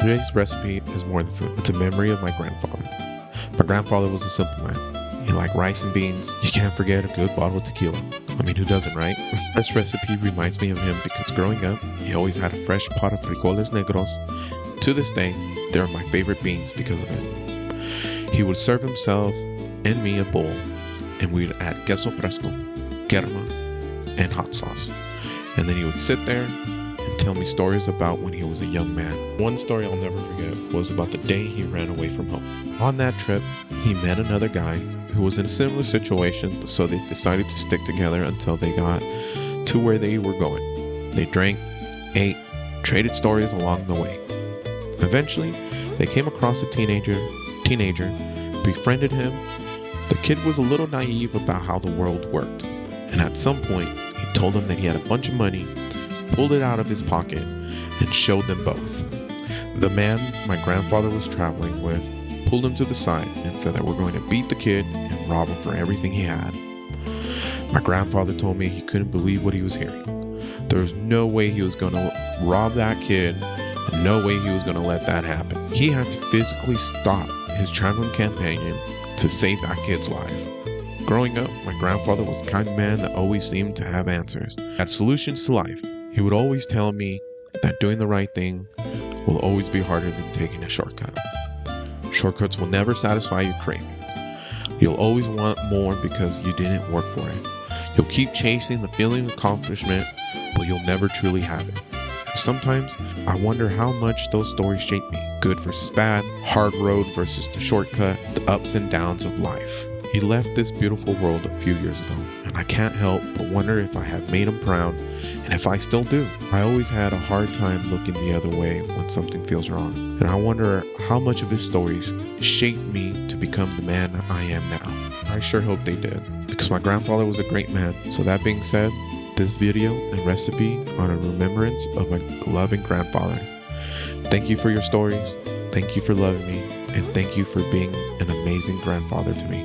Today's recipe is more than food. It's a memory of my grandfather. My grandfather was a simple man. He liked rice and beans. You can't forget a good bottle of tequila. I mean, who doesn't, right? This recipe reminds me of him because growing up, he always had a fresh pot of Frijoles Negros. To this day, they're my favorite beans because of it. He would serve himself and me a bowl, and we'd add queso fresco, crema, and hot sauce. And then he would sit there and tell me stories about when he was a young man. One story I'll never forget was about the day he ran away from home. On that trip, he met another guy who was in a similar situation, so they decided to stick together until they got to where they were going. They drank, ate, traded stories along the way. Eventually, they came across a teenager, befriended him. The kid was a little naive about how the world worked, and at some point, he told them that he had a bunch of money, pulled it out of his pocket, and showed them both. The man my grandfather was traveling with pulled him to the side and said that we're going to beat the kid and rob him for everything he had. My grandfather told me he couldn't believe what he was hearing. There was no way he was going to rob that kid, and no way he was going to let that happen. He had to physically stop his traveling companion to save that kid's life. Growing up, my grandfather was the kind of man that always seemed to have answers, had solutions to life. He would always tell me that doing the right thing will always be harder than taking a shortcut. Shortcuts will never satisfy your craving. You'll always want more because you didn't work for it. You'll keep chasing the feeling of accomplishment, but you'll never truly have it. And sometimes I wonder how much those stories shape me. Good versus bad, hard road versus the shortcut, the ups and downs of life. He left this beautiful world a few years ago, and I can't help but wonder if I have made him proud, and if I still do. I always had a hard time looking the other way when something feels wrong, and I wonder how much of his stories shaped me to become the man I am now. I sure hope they did, because my grandfather was a great man. So that being said, this video and recipe are a remembrance of my loving grandfather. Thank you for your stories, thank you for loving me, and thank you for being an amazing grandfather to me.